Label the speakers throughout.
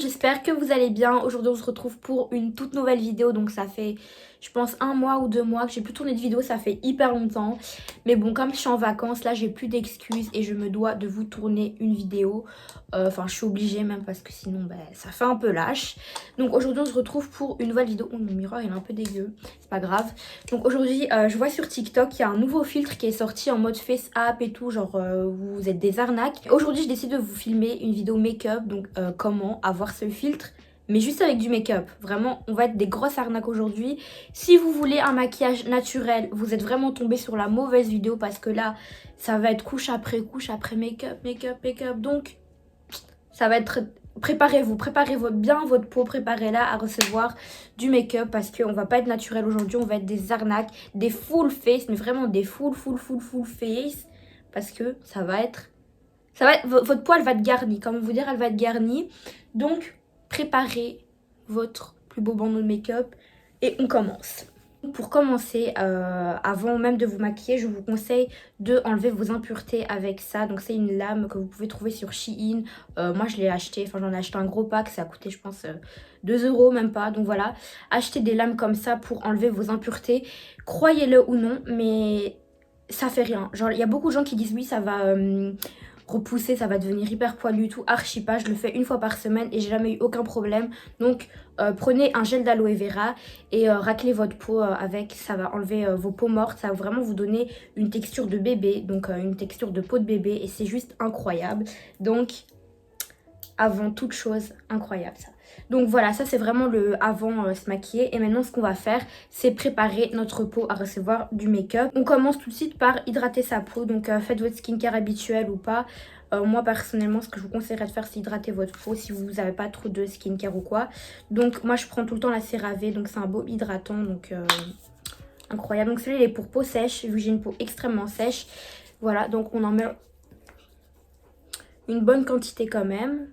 Speaker 1: j'espère que vous allez bien. Aujourd'hui on se retrouve pour une toute nouvelle vidéo. Donc ça fait je pense 1 mois ou 2 mois que j'ai plus tourné de vidéo, ça fait hyper longtemps. Mais bon, comme je suis en vacances là, j'ai plus d'excuses et je me dois de vous tourner une vidéo. Enfin je suis obligée même parce que sinon ça fait un peu lâche. Donc aujourd'hui on se retrouve pour une nouvelle vidéo. Oh, mon miroir il est un peu dégueu, c'est pas grave. Donc aujourd'hui je vois sur TikTok qu'il y a un nouveau filtre qui est sorti en mode face app et tout. Genre vous êtes des arnaques. Aujourd'hui je décide de vous filmer une vidéo make-up. Donc comment avoir ce filtre, mais juste avec du make-up. Vraiment, on va être des grosses arnaques aujourd'hui. Si vous voulez un maquillage naturel, vous êtes vraiment tombé sur la mauvaise vidéo parce que là, ça va être couche après make-up, make-up, make-up. Donc, ça va être... Préparez-vous, préparez bien votre peau, préparez-la à recevoir du make-up parce qu'on va pas être naturel aujourd'hui, on va être des arnaques, des full face, mais vraiment des full face parce que ça va être... votre peau, elle va être garnie. Comment vous dire, elle va être garnie. Donc, préparez votre plus beau bandeau de make-up et on commence. Pour commencer, avant même de vous maquiller, je vous conseille de enlever vos impuretés avec ça. Donc c'est une lame que vous pouvez trouver sur Shein. Moi je l'ai acheté, enfin j'en ai acheté un gros pack, ça a coûté je pense 2 euros, même pas. Donc voilà, achetez des lames comme ça pour enlever vos impuretés. Croyez-le ou non, mais ça fait rien. Genre il y a beaucoup de gens qui disent oui ça va... repousser, ça va devenir hyper poilu, tout, archi pas. Je le fais une fois par semaine et j'ai jamais eu aucun problème. Donc prenez un gel d'aloe vera et raclez votre peau avec, ça va enlever vos peaux mortes, ça va vraiment vous donner une texture de bébé, donc une texture de peau de bébé et c'est juste incroyable. Donc avant toute chose, incroyable ça. Donc voilà, ça c'est vraiment le avant se maquiller. Et maintenant ce qu'on va faire, c'est préparer notre peau à recevoir du make-up. On commence tout de suite par hydrater sa peau. Donc faites votre skincare habituel ou pas. Moi personnellement, ce que je vous conseillerais de faire, c'est hydrater votre peau si vous n'avez pas trop de skincare ou quoi. Donc moi je prends tout le temps la CeraVe, donc c'est un beau hydratant, donc incroyable. Donc celui-là il est pour peau sèche, vu que j'ai une peau extrêmement sèche. Voilà, donc on en met une bonne quantité quand même.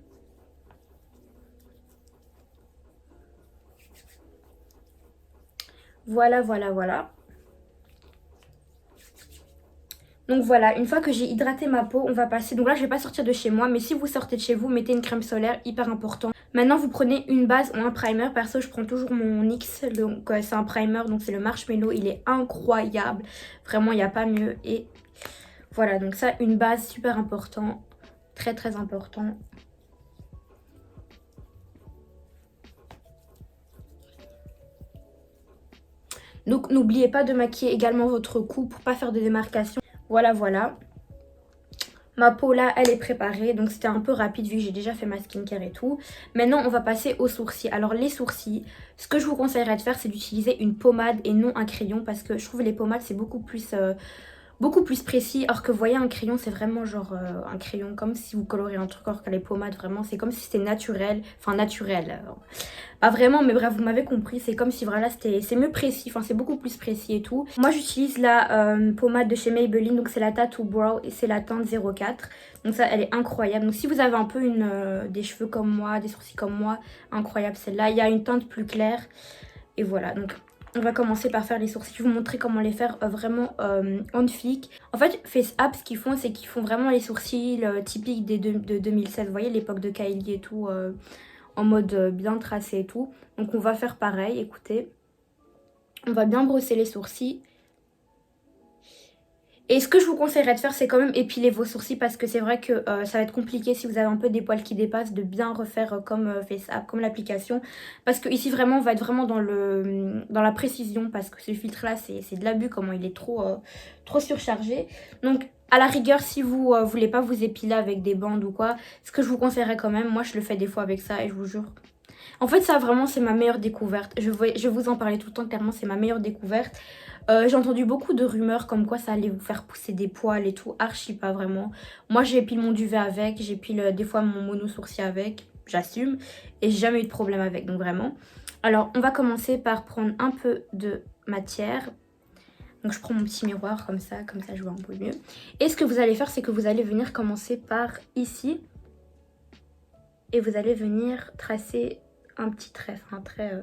Speaker 1: Voilà. Donc voilà, une fois que j'ai hydraté ma peau, on va passer... Donc là, je vais pas sortir de chez moi, mais si vous sortez de chez vous, mettez une crème solaire, hyper important. Maintenant, vous prenez une base ou un primer. Perso, je prends toujours mon NYX, donc c'est un primer, donc c'est le Marshmallow. Il est incroyable, vraiment, il n'y a pas mieux. Et voilà, donc ça, une base super important, très important. Donc n'oubliez pas de maquiller également votre cou pour pas faire de démarcation. Voilà. Ma peau là, elle est préparée. Donc c'était un peu rapide vu que j'ai déjà fait ma skincare et tout. Maintenant, on va passer aux sourcils. Alors les sourcils, ce que je vous conseillerais de faire, c'est d'utiliser une pommade et non un crayon. Parce que je trouve les pommades, c'est beaucoup plus précis. Alors que vous voyez, un crayon, c'est vraiment genre un crayon comme si vous coloriez un truc. Alors que les pommades, vraiment, c'est comme si c'était naturel. Enfin, naturel. Pas vraiment, mais bref, vous m'avez compris. C'est comme si voilà, c'est mieux précis. Enfin, c'est beaucoup plus précis et tout. Moi, j'utilise la pommade de chez Maybelline. Donc, c'est la Tattoo Brow et c'est la teinte 04. Donc, ça, elle est incroyable. Donc, si vous avez un peu des cheveux comme moi, des sourcils comme moi, incroyable celle-là. Il y a une teinte plus claire. Et voilà, donc... On va commencer par faire les sourcils. Je vais vous montrer comment les faire vraiment on flic. En fait, Face App, ce qu'ils font, c'est qu'ils font vraiment les sourcils typiques de 2016. Vous voyez, l'époque de Kylie et tout, en mode bien tracé et tout. Donc, on va faire pareil, écoutez. On va bien brosser les sourcils. Et ce que je vous conseillerais de faire, c'est quand même épiler vos sourcils parce que c'est vrai que ça va être compliqué si vous avez un peu des poils qui dépassent de bien refaire comme Face App, comme l'application. Parce que ici vraiment, on va être vraiment dans la précision parce que ce filtre là, c'est de l'abus, comment il est trop surchargé. Donc à la rigueur, si vous voulez pas vous épiler avec des bandes ou quoi, ce que je vous conseillerais quand même, moi je le fais des fois avec ça et je vous jure. En fait ça vraiment c'est ma meilleure découverte. Je vais vous en parler tout le temps, clairement c'est ma meilleure découverte. J'ai entendu beaucoup de rumeurs comme quoi ça allait vous faire pousser des poils et tout, archi pas vraiment. Moi j'épile mon duvet avec, j'épile des fois mon mono sourcil avec, j'assume. Et j'ai jamais eu de problème avec, donc vraiment. Alors on va commencer par prendre un peu de matière. Donc je prends mon petit miroir comme ça je vois un peu mieux. Et ce que vous allez faire, c'est que vous allez venir commencer par ici. Et vous allez venir tracer un petit trait, enfin un trait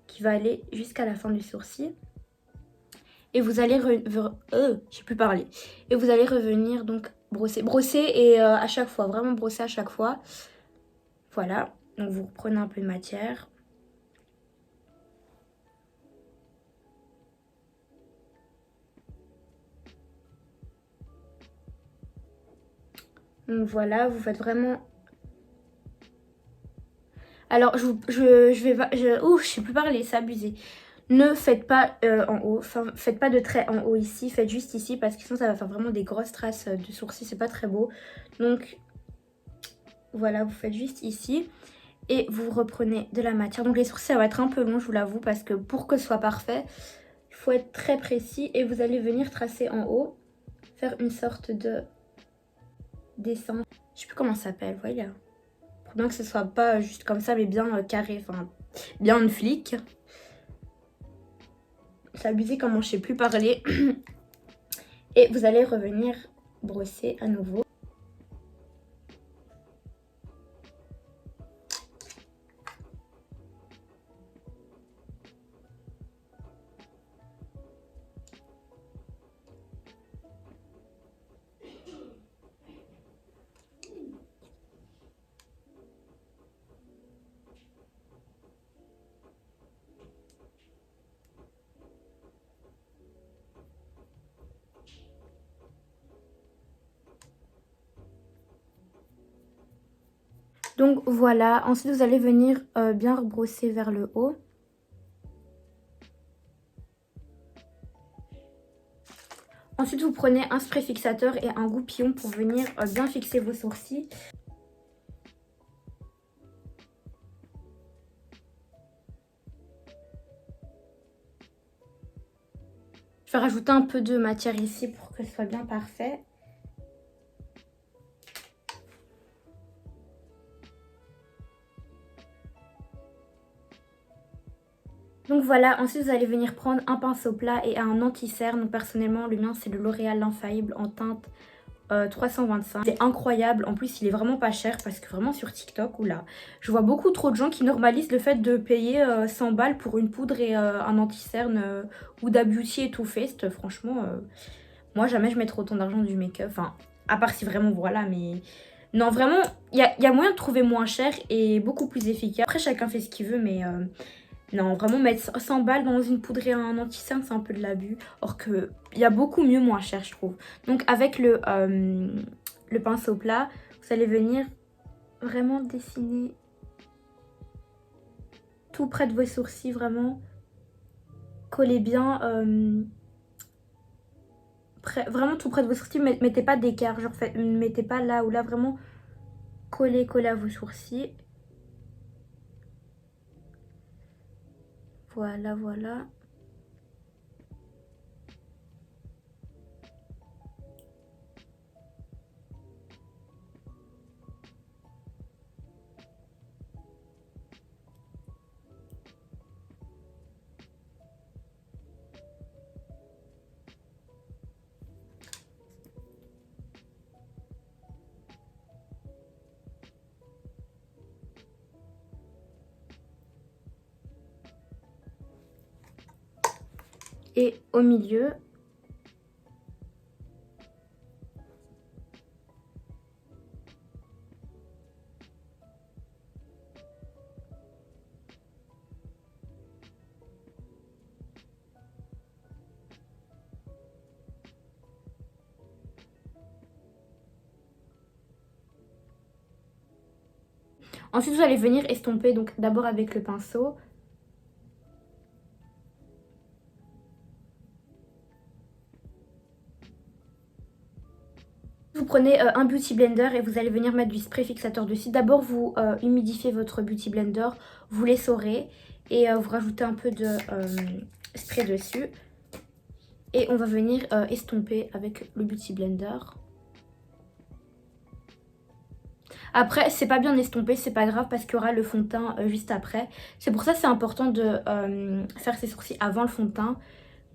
Speaker 1: qui va aller jusqu'à la fin du sourcil. Et vous allez j'ai pu parler. Et vous allez revenir donc brosser et à chaque fois, vraiment brosser à chaque fois. Voilà. Donc vous reprenez un peu de matière. Donc voilà, vous faites vraiment... Alors je sais plus parler, c'est abusé. Ne faites pas en haut, enfin faites pas de traits en haut ici, faites juste ici parce que sinon ça va faire vraiment des grosses traces de sourcils, c'est pas très beau. Donc voilà, vous faites juste ici et vous reprenez de la matière. Donc les sourcils ça va être un peu long, je vous l'avoue, parce que pour que ce soit parfait, il faut être très précis et vous allez venir tracer en haut, faire une sorte de dessin. Je sais plus comment ça s'appelle, vous voyez. Pour bien que ce soit pas juste comme ça mais bien carré, enfin bien une flic. C'est abusé comment je sais plus parler. Et vous allez revenir brosser à nouveau. Donc voilà, ensuite vous allez venir bien rebrosser vers le haut. Ensuite vous prenez un spray fixateur et un goupillon pour venir bien fixer vos sourcils. Je vais rajouter un peu de matière ici pour que ce soit bien parfait. Donc voilà, ensuite vous allez venir prendre un pinceau plat et un anti-cerne. Donc personnellement le mien c'est le L'Oréal L'Infaillible en teinte 325. C'est incroyable, en plus il est vraiment pas cher parce que vraiment sur TikTok, oula, je vois beaucoup trop de gens qui normalisent le fait de payer 100 balles pour une poudre et un anti-cerne Huda Beauty et Too Faced. Franchement, moi jamais je mettrai autant d'argent du make-up, enfin à part si vraiment voilà, mais non vraiment il y a moyen de trouver moins cher et beaucoup plus efficace. Après chacun fait ce qu'il veut mais non, vraiment mettre 100 balles dans une poudre et un anti-cerne, c'est un peu de l'abus. Or qu'il y a beaucoup mieux moins cher, je trouve. Donc avec le pinceau plat, vous allez venir vraiment dessiner tout près de vos sourcils, vraiment. Collez bien, vraiment tout près de vos sourcils. Mettez pas d'écart, genre mettez pas là ou là, vraiment collez à vos sourcils. Voilà, voilà. Et au milieu, ensuite vous allez venir estomper, donc d'abord avec le pinceau. Vous prenez un beauty blender et vous allez venir mettre du spray fixateur dessus. D'abord vous humidifiez votre beauty blender, vous l'essorez et vous rajoutez un peu de spray dessus. Et on va venir estomper avec le beauty blender. Après c'est pas bien estompé, c'est pas grave parce qu'il y aura le fond de teint juste après. C'est pour ça que c'est important de faire ses sourcils avant le fond de teint.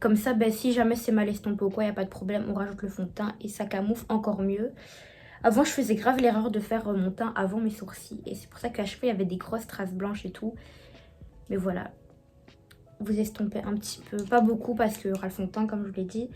Speaker 1: Comme ça, ben, si jamais c'est mal estompé ou quoi, il n'y a pas de problème, on rajoute le fond de teint et ça camoufle encore mieux. Avant, je faisais grave l'erreur de faire mon teint avant mes sourcils. Et c'est pour ça qu'à chaque fois, il y avait des grosses traces blanches et tout. Mais voilà, vous estompez un petit peu, pas beaucoup parce qu'il y aura le fond de teint comme je vous l'ai dit.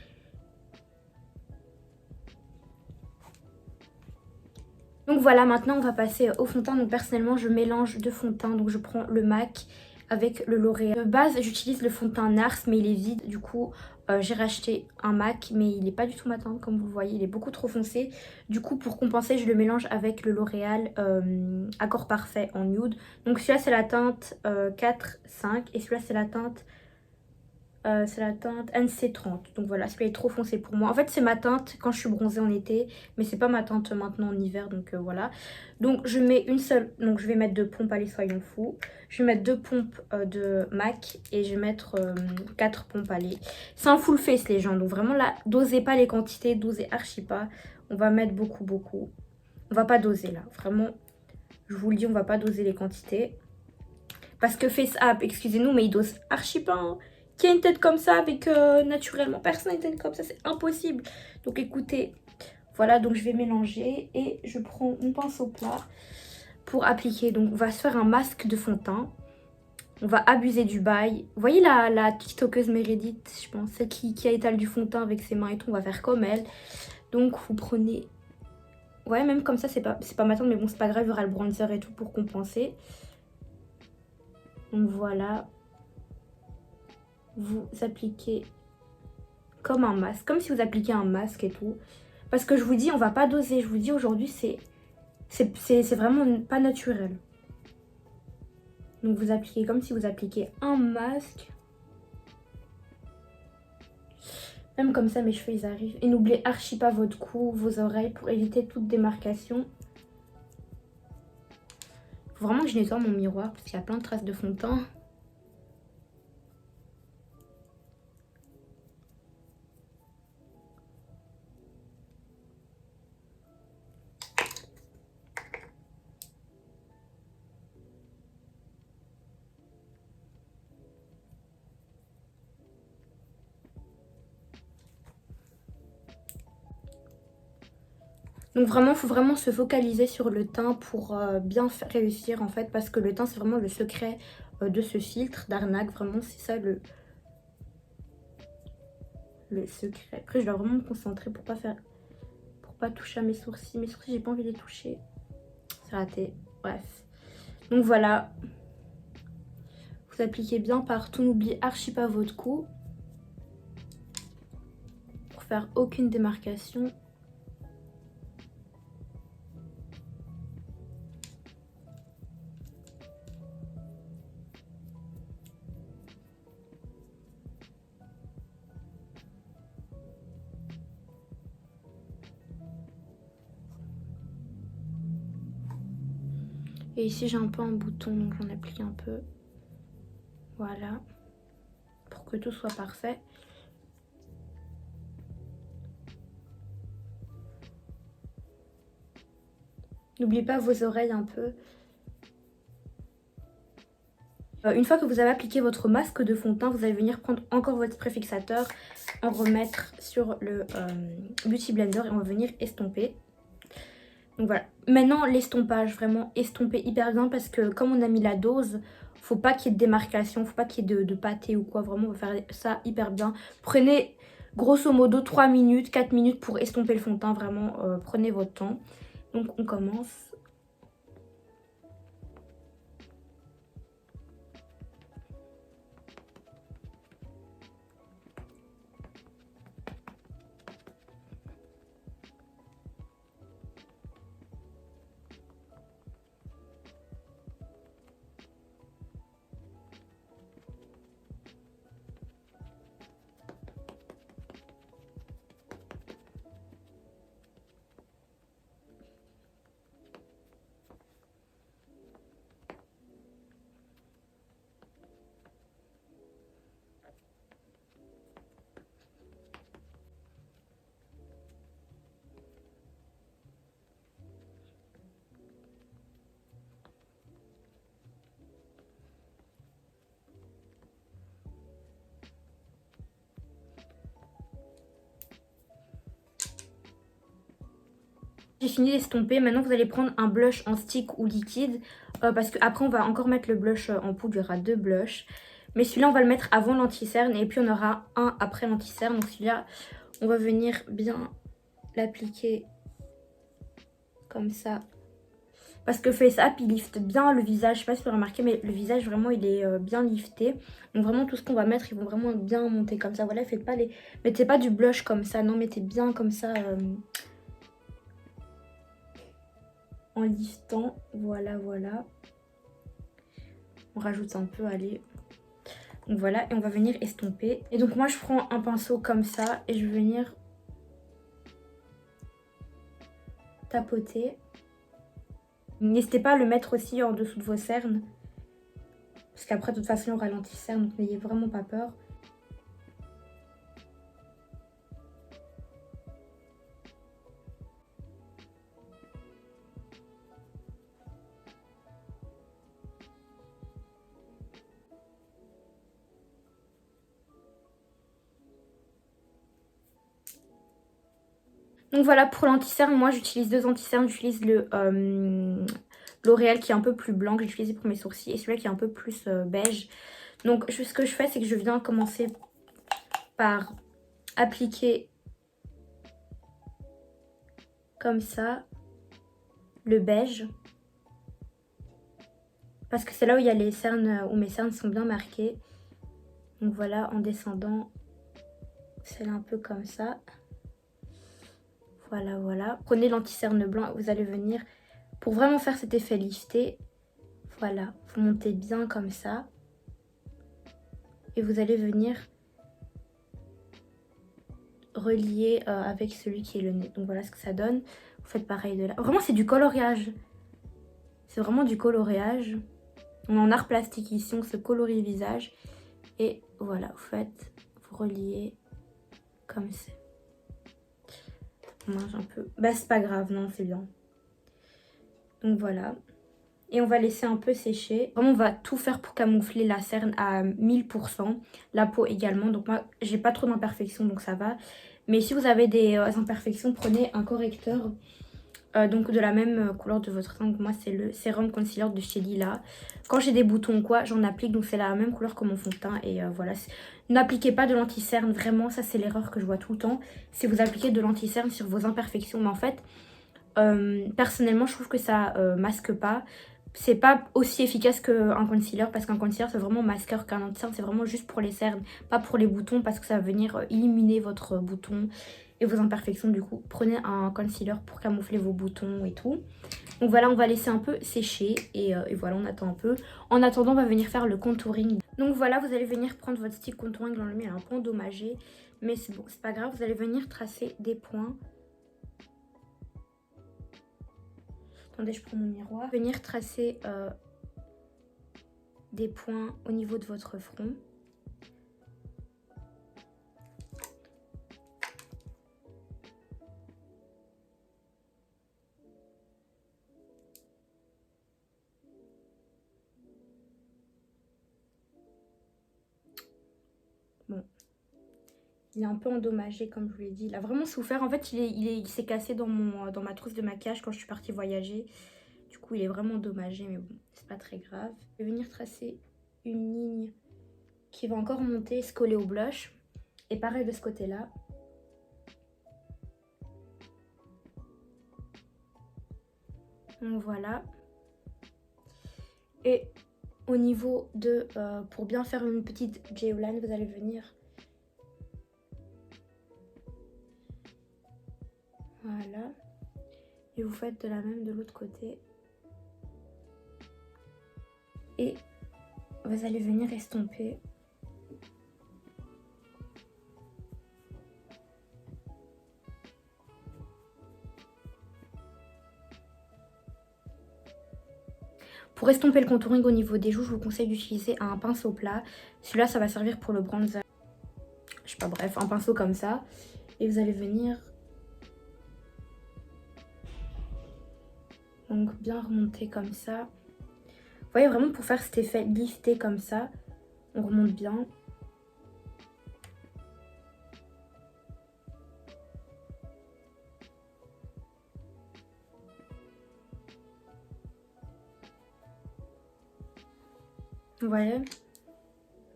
Speaker 1: Donc Donc voilà, maintenant on va passer au fond de teint. Donc personnellement je mélange deux fonds de teint. Donc je prends le MAC avec le L'Oréal. De base j'utilise le fond de teint NARS mais il est vide. Du coup j'ai racheté un MAC mais il n'est pas du tout matin comme vous le voyez. Il est beaucoup trop foncé. Du coup pour compenser je le mélange avec le L'Oréal Accord Parfait en nude. Donc celui-là c'est la teinte 4-5 et celui-là c'est la teinte NC30. Donc voilà, celui-là est trop foncé pour moi. En fait, c'est ma teinte quand je suis bronzée en été, mais c'est pas ma teinte maintenant en hiver. Donc voilà. Donc je mets une seule. Donc je vais mettre deux pompes, allez, soyons fous. Je vais mettre deux pompes de MAC et je vais mettre 4 pompes, allez. C'est un full face, les gens. Donc vraiment là, dosez pas les quantités, dosez archi pas. On va mettre beaucoup, beaucoup. On va pas doser là. Vraiment, je vous le dis, on va pas doser les quantités. Parce que Face App, excusez-nous, mais il dose archi pas. Hein. Qui a une tête comme ça avec naturellement personne n'a une tête comme ça, c'est impossible. Donc écoutez, voilà, donc je vais mélanger et je prends mon pinceau plat pour appliquer. Donc on va se faire un masque de fond de teint. On va abuser du bail. Vous voyez la tiktokeuse Meredith, je pense, celle qui étale du fond de teint avec ses mains et tout. On va faire comme elle. Donc vous prenez... Ouais, même comme ça, c'est pas ma teinte, mais bon, c'est pas grave, il y aura le bronzer et tout pour compenser. Donc voilà. Vous appliquez comme un masque, comme si vous appliquiez un masque et tout. Parce que je vous dis, on va pas doser. Je vous dis, aujourd'hui, c'est vraiment pas naturel. Donc vous appliquez comme si vous appliquiez un masque. Même comme ça, mes cheveux, ils arrivent. Et n'oubliez archi pas votre cou, vos oreilles pour éviter toute démarcation. Faut vraiment que je nettoie mon miroir parce qu'il y a plein de traces de fond de teint. Donc vraiment, il faut vraiment se focaliser sur le teint pour bien réussir en fait. Parce que le teint, c'est vraiment le secret de ce filtre d'arnaque. Vraiment, c'est ça le secret. Après, je dois vraiment me concentrer pour pas toucher à mes sourcils. Mes sourcils, j'ai pas envie de les toucher. C'est raté. Bref. Donc voilà. Vous appliquez bien partout. N'oubliez archi pas votre cou. Pour faire aucune démarcation. Et ici j'ai un peu un bouton, donc j'en applique un peu. Voilà. Pour que tout soit parfait. N'oubliez pas vos oreilles un peu. Une fois que vous avez appliqué votre masque de fond de teint, vous allez venir prendre encore votre spray fixateur, en remettre sur le Beauty Blender et on va venir estomper. Donc voilà. Maintenant l'estompage, vraiment estomper hyper bien parce que comme on a mis la dose, faut pas qu'il y ait de démarcation, faut pas qu'il y ait de pâté ou quoi. Vraiment on va faire ça hyper bien. Prenez grosso modo 3 minutes, 4 minutes pour estomper le fond de teint. Vraiment prenez votre temps. Donc on commence. J'ai fini d'estomper. Maintenant, vous allez prendre un blush en stick ou liquide. Parce qu'après, on va encore mettre le blush en poudre. Il y aura 2 blushs. Mais celui-là, on va le mettre avant l'anti-cerne. Et puis, on aura un après l'anti-cerne. Donc, celui-là, on va venir bien l'appliquer comme ça Parce que Face App, il lifte bien le visage. Je sais pas si vous avez remarqué, mais le visage, vraiment, il est bien lifté. Donc vraiment, tout ce qu'on va mettre, ils vont vraiment bien monter comme ça. Voilà, faites pas les... Mettez pas du blush comme ça. Non, mettez bien comme ça en liftant. Voilà, voilà. On rajoute un peu, allez. Donc voilà, et on va venir estomper. Et donc moi, je prends un pinceau comme ça et je vais venir tapoter. N'hésitez pas à le mettre aussi en dessous de vos cernes. Parce qu'après, de toute façon, il y aura l'anti-cerne, donc n'ayez vraiment pas peur. Donc voilà, pour l'anti-cerne, moi j'utilise deux anti-cernes. J'utilise le L'Oréal qui est un peu plus blanc, que j'ai utilisé pour mes sourcils, et celui-là qui est un peu plus beige. Donc ce que je fais, c'est que je viens commencer par appliquer comme ça le beige. Parce que c'est là où il y a les cernes, où mes cernes sont bien marquées. Donc voilà, en descendant, c'est un peu comme ça. Voilà, voilà. Prenez l'anti-cerne blanc, vous allez venir, pour vraiment faire cet effet lifté, voilà, vous montez bien comme ça. Et vous allez venir relier avec celui qui est le nez. Donc voilà ce que ça donne. Vous faites pareil de là. Vraiment, c'est du coloriage. C'est vraiment du coloriage. On est en art plastique ici, on se colorie le visage. Et voilà, vous reliez comme ça. On mange un peu. Bah, c'est pas grave, non, c'est bien. Donc voilà. Et on va laisser un peu sécher. Vraiment, on va tout faire pour camoufler la cerne à 1000%. La peau également. Donc moi, j'ai pas trop d'imperfections, donc ça va. Mais si vous avez des imperfections, prenez un correcteur. Donc de la même couleur de votre teint. Donc moi, c'est le Sérum Concealer de chez Lila. Quand j'ai des boutons ou quoi, j'en applique. Donc c'est la même couleur que mon fond de teint. Et voilà. N'appliquez pas de l'anti-cerne. Vraiment, ça c'est l'erreur que je vois tout le temps. C'est vous appliquez de l'anti-cerne sur vos imperfections. Mais en fait, personnellement, je trouve que ça masque pas. C'est pas aussi efficace qu'un concealer, parce qu'un concealer c'est vraiment masqueur qu'un anti-cerne, c'est vraiment juste pour les cernes, pas pour les boutons, parce que ça va venir éliminer votre bouton et vos imperfections. Du coup, prenez un concealer pour camoufler vos boutons et tout. Donc voilà, on va laisser un peu sécher et voilà, on attend un peu. En attendant, on va venir faire le contouring. Donc voilà, vous allez venir prendre votre stick contouring, le mien est un peu endommagé, mais c'est bon, c'est pas grave. Vous allez venir tracer des points. Attendez, je prends mon miroir. Venir tracer des points au niveau de votre front. Bon. Il est un peu endommagé, comme je vous l'ai dit. Il a vraiment souffert. En fait, il s'est cassé dans ma trousse de maquillage quand je suis partie voyager. Du coup, il est vraiment endommagé, mais bon, c'est pas très grave. Je vais venir tracer une ligne qui va encore monter, se coller au blush. Et pareil de ce côté-là. Donc voilà. Et au niveau de... pour bien faire une petite J-line, vous allez venir... Voilà. Et vous faites de la même de l'autre côté. Et vous allez venir estomper. Pour estomper le contouring au niveau des joues, je vous conseille d'utiliser un pinceau plat. Celui-là, ça va servir pour le bronzer. Je sais pas, bref, un pinceau comme ça. Et vous allez venir... Donc bien remonter comme ça. Vous voyez, vraiment pour faire cet effet lifté comme ça, on remonte bien. Vous voyez?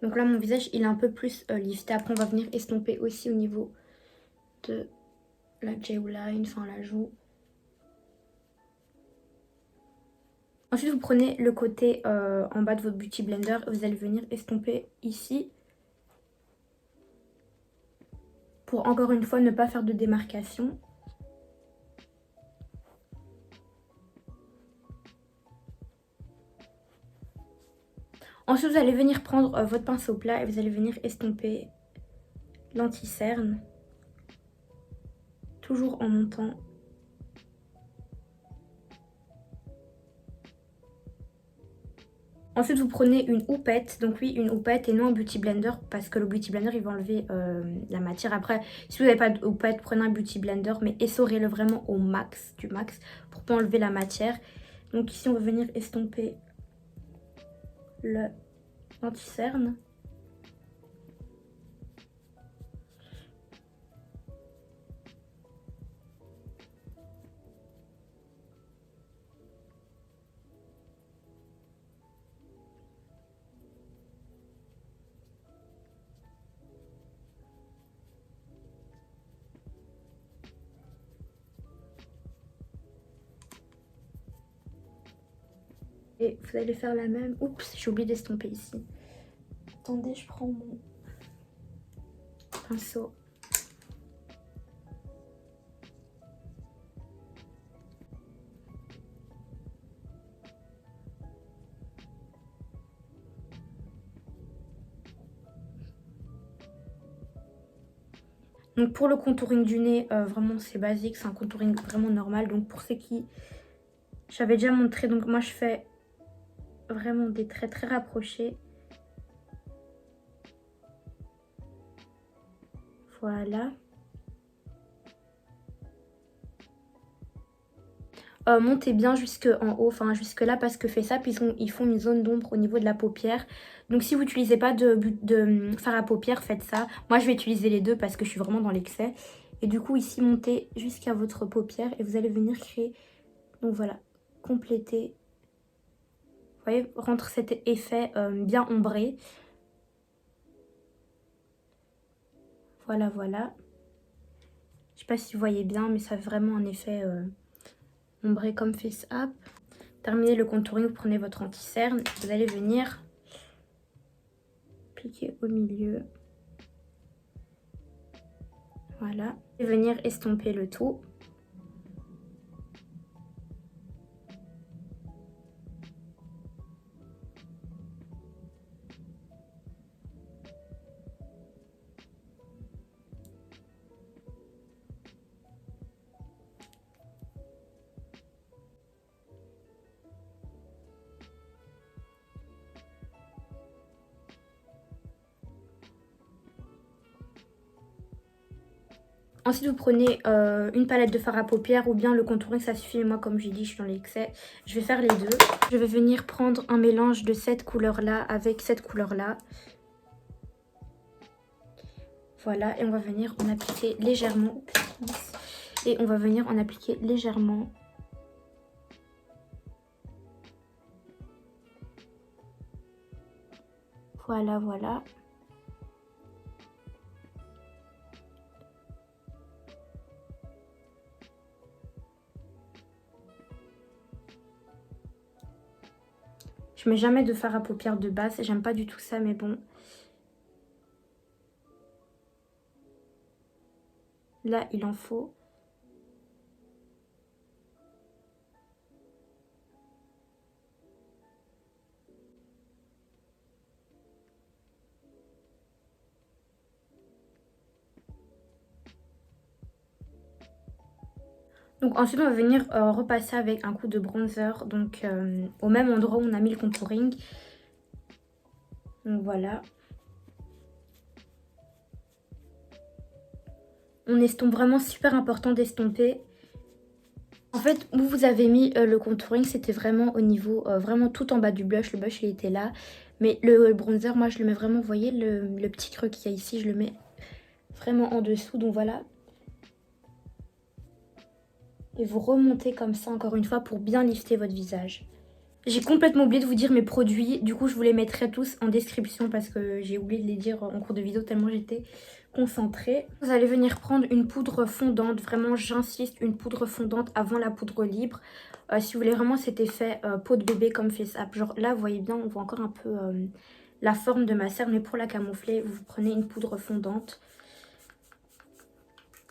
Speaker 1: Donc là, mon visage, il est un peu plus lifté. Après, on va venir estomper aussi au niveau de la jawline, enfin la joue. Ensuite, vous prenez le côté en bas de votre Beauty Blender et vous allez venir estomper ici. Pour encore une fois ne pas faire de démarcation. Ensuite, vous allez venir prendre votre pinceau plat et vous allez venir estomper l'anti-cerne. Toujours en montant. Ensuite, vous prenez une houppette. Donc oui, une houppette et non un Beauty Blender parce que le Beauty Blender, il va enlever la matière. Après, si vous n'avez pas de houppette, prenez un Beauty Blender, mais essorez-le vraiment au max, du max, pour pas enlever la matière. Donc ici, on va venir estomper l'anti-cerne. Et vous allez faire la même. Oups, j'ai oublié d'estomper ici. Attendez, je prends mon pinceau. Donc pour le contouring du nez, vraiment c'est basique, c'est un contouring vraiment normal. Donc pour ceux qui... J'avais déjà montré, donc moi je fais vraiment des traits très rapprochés. Voilà. Montez bien jusque en haut, enfin jusque là parce que fait ça, puis ils font une zone d'ombre au niveau de la paupière. Donc si vous n'utilisez pas de fard à paupières, faites ça. Moi je vais utiliser les deux parce que je suis vraiment dans l'excès. Et du coup ici montez jusqu'à votre paupière et vous allez venir créer, donc voilà, compléter. Vous voyez, rentre cet effet bien ombré. Voilà, voilà. Je sais pas si vous voyez bien, mais ça fait vraiment un effet ombré comme Face Up. Terminez le contouring, vous prenez votre anti-cerne. Vous allez venir appliquer au milieu. Voilà. Et venir estomper le tout. Ensuite, vous prenez une palette de fard à paupières ou bien le contouring, ça suffit. Mais moi, comme j'ai dit, je suis dans l'excès. Je vais faire les deux. Je vais venir prendre un mélange de cette couleur-là avec cette couleur-là. Voilà, et on va venir en appliquer légèrement. Et on va venir en appliquer légèrement. Voilà, voilà. Je mets jamais de fard à paupières de base, j'aime pas du tout ça, mais bon. Là, il en faut. Donc ensuite, on va venir repasser avec un coup de bronzer, donc au même endroit où on a mis le contouring. Donc voilà. On estompe, vraiment super important d'estomper. En fait, où vous avez mis le contouring, c'était vraiment au niveau, vraiment tout en bas du blush. Le blush, il était là. Mais le bronzer, moi, je le mets vraiment, vous voyez, le petit creux qu'il y a ici, je le mets vraiment en dessous. Donc voilà. Et vous remontez comme ça, encore une fois, pour bien lifter votre visage. J'ai complètement oublié de vous dire mes produits. Du coup, je vous les mettrai tous en description parce que j'ai oublié de les dire en cours de vidéo tellement j'étais concentré. Vous allez venir prendre une poudre fondante. Vraiment, j'insiste, une poudre fondante avant la poudre libre. Si vous voulez vraiment cet effet peau de bébé comme Face App. Genre là, vous voyez bien, on voit encore un peu la forme de ma cerne. Mais pour la camoufler, vous prenez une poudre fondante.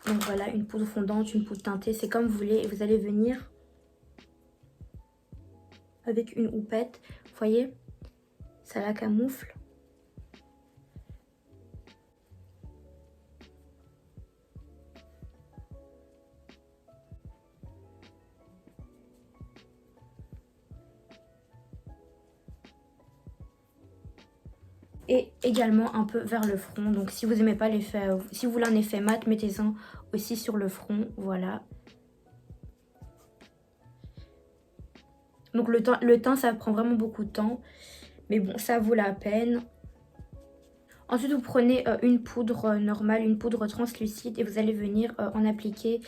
Speaker 1: Donc voilà, une poudre fondante, une poudre teintée. C'est comme vous voulez. Et vous allez venir avec une houppette. Vous voyez, ça la camoufle. Et également un peu vers le front. Donc si vous n'aimez pas l'effet, si vous voulez un effet mat, mettez-en aussi sur le front. Voilà. Donc le teint, ça prend vraiment beaucoup de temps. Mais bon, ça vaut la peine. Ensuite, vous prenez une poudre normale, une poudre translucide. Et vous allez venir en appliquer.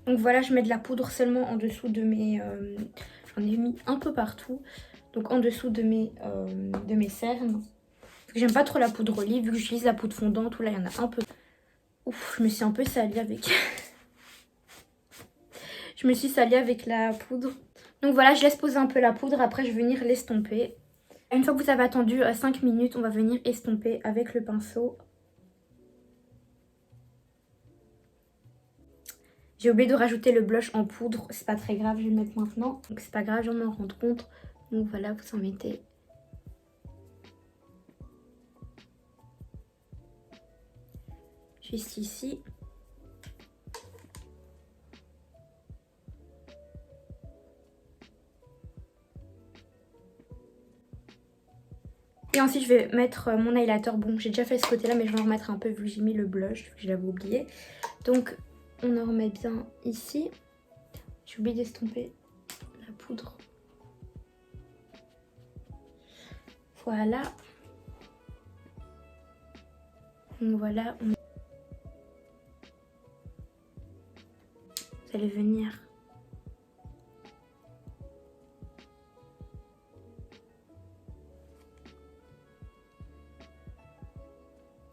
Speaker 1: Donc voilà, je mets de la poudre seulement en dessous de mes... j'en ai mis un peu partout. Donc en dessous de mes cernes. J'aime pas trop la poudre olive vu que j'utilise la poudre fondante. Où là, il y en a un peu. Ouf, je me suis un peu salie avec... je me suis salie avec la poudre. Donc voilà, je laisse poser un peu la poudre. Après, je vais venir l'estomper. Une fois que vous avez attendu 5 minutes, on va venir estomper avec le pinceau. J'ai oublié de rajouter le blush en poudre. C'est pas très grave, je vais le mettre maintenant. Donc c'est pas grave, je m'en rends compte. Donc voilà, vous en mettez. Juste ici. Et ensuite, je vais mettre mon highlighter. Bon, j'ai déjà fait ce côté-là, mais je vais en remettre un peu vu que j'ai mis le blush, que je l'avais oublié. Donc, on en remet bien ici. J'ai oublié d'estomper la poudre. Voilà. Donc voilà. Vous allez venir...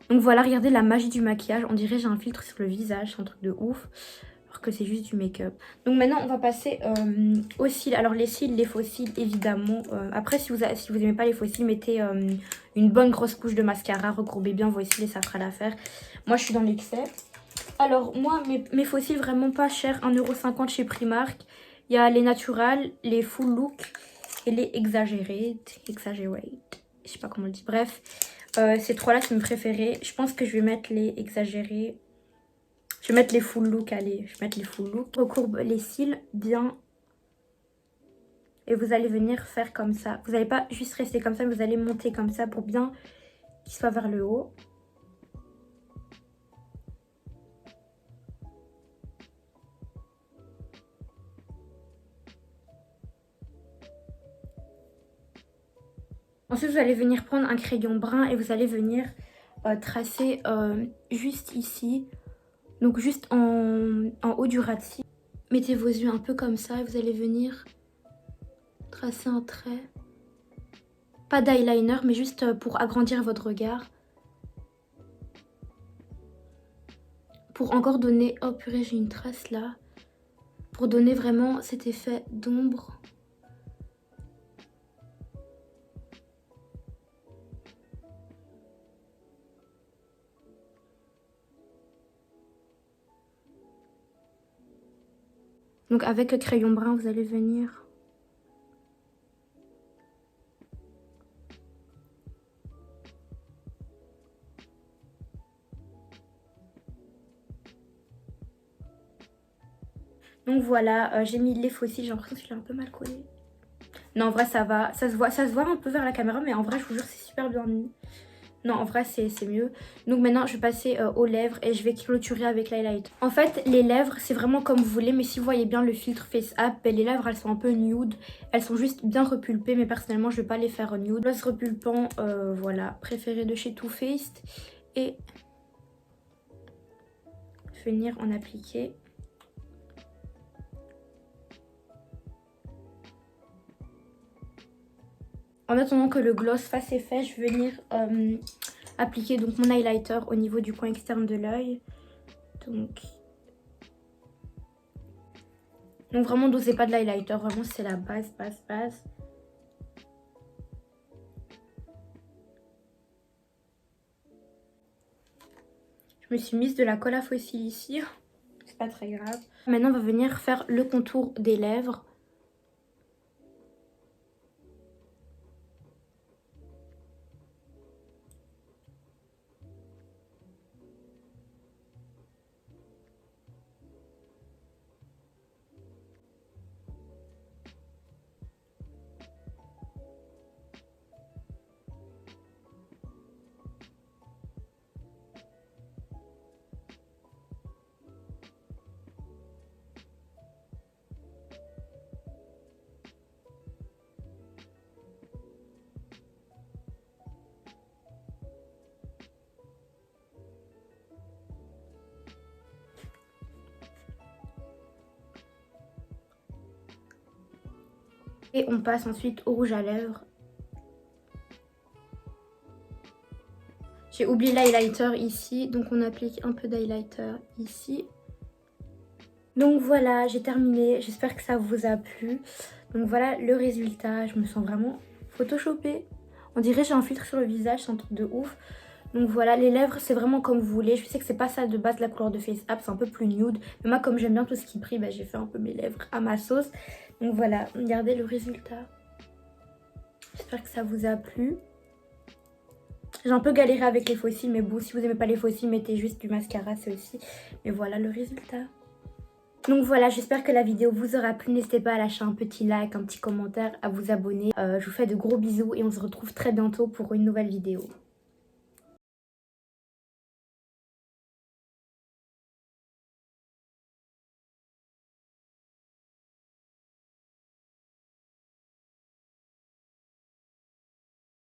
Speaker 1: Donc voilà, regardez la magie du maquillage. On dirait j'ai un filtre sur le visage, c'est un truc de ouf. Alors que c'est juste du make-up. Donc maintenant, on va passer aux cils. Alors les cils, les faux cils, évidemment. Après, si vous n'aimez pas les faux cils, mettez une bonne grosse couche de mascara. Recourbez bien vos cils et ça fera l'affaire. Moi, je suis dans l'excès. Alors moi, mes faux cils vraiment pas chers. 1,50 € chez Primark. Il y a les naturels, les full look et les exaggerate. Je sais pas comment on le dit. Bref. Ces trois-là, c'est mes préférés. Je pense que je vais mettre les exagérés. Je vais mettre les full look, allez. Je vais mettre les full look. Recourbe les cils bien. Et vous allez venir faire comme ça. Vous n'allez pas juste rester comme ça, mais vous allez monter comme ça pour bien qu'ils soient vers le haut. Ensuite, vous allez venir prendre un crayon brun et vous allez venir tracer juste ici. Donc juste en haut du ras de cils. Mettez vos yeux un peu comme ça et vous allez venir tracer un trait. Pas d'eyeliner, mais juste pour agrandir votre regard. Pour encore donner... Oh purée, j'ai une trace là. Pour donner vraiment cet effet d'ombre. Donc avec le crayon brun, vous allez venir... Donc voilà, j'ai mis les faux cils, j'ai l'impression que je l'ai un peu mal collé. Non, en vrai, ça va. Ça se voit un peu vers la caméra, mais en vrai, je vous jure, c'est super bien mis. Non, en vrai, c'est mieux. Donc maintenant, je vais passer aux lèvres et je vais clôturer avec l'highlight. En fait, les lèvres, c'est vraiment comme vous voulez. Mais si vous voyez bien le filtre Face App, ben, les lèvres, elles sont un peu nude. Elles sont juste bien repulpées, mais personnellement, je vais pas les faire nude. Gloss repulpant, voilà, préféré de chez Too Faced. Et venir en appliquer. En attendant que le gloss fasse effet, je vais venir appliquer donc mon highlighter au niveau du coin externe de l'œil. Donc vraiment, dosez pas de l'highlighter, vraiment c'est la base. Je me suis mise de la colle à fossiles ici, c'est pas très grave. Maintenant on va venir faire le contour des lèvres. Et on passe ensuite au rouge à lèvres. J'ai oublié l'highlighter ici, donc on applique un peu d'highlighter ici. Donc voilà, j'ai terminé, j'espère que ça vous a plu. Donc voilà le résultat, je me sens vraiment photoshopée. On dirait que j'ai un filtre sur le visage, c'est un truc de ouf. Donc voilà, les lèvres c'est vraiment comme vous voulez. Je sais que c'est pas ça de base la couleur de Face App, c'est un peu plus nude. Mais moi comme j'aime bien tout ce qui brille, bah, j'ai fait un peu mes lèvres à ma sauce. Donc voilà, regardez le résultat. J'espère que ça vous a plu. J'ai un peu galéré avec les faux cils, mais bon, si vous aimez pas les faux cils, mettez juste du mascara, c'est aussi. Mais voilà le résultat. Donc voilà, j'espère que la vidéo vous aura plu. N'hésitez pas à lâcher un petit like, un petit commentaire, à vous abonner. Je vous fais de gros bisous et on se retrouve très bientôt pour une nouvelle vidéo.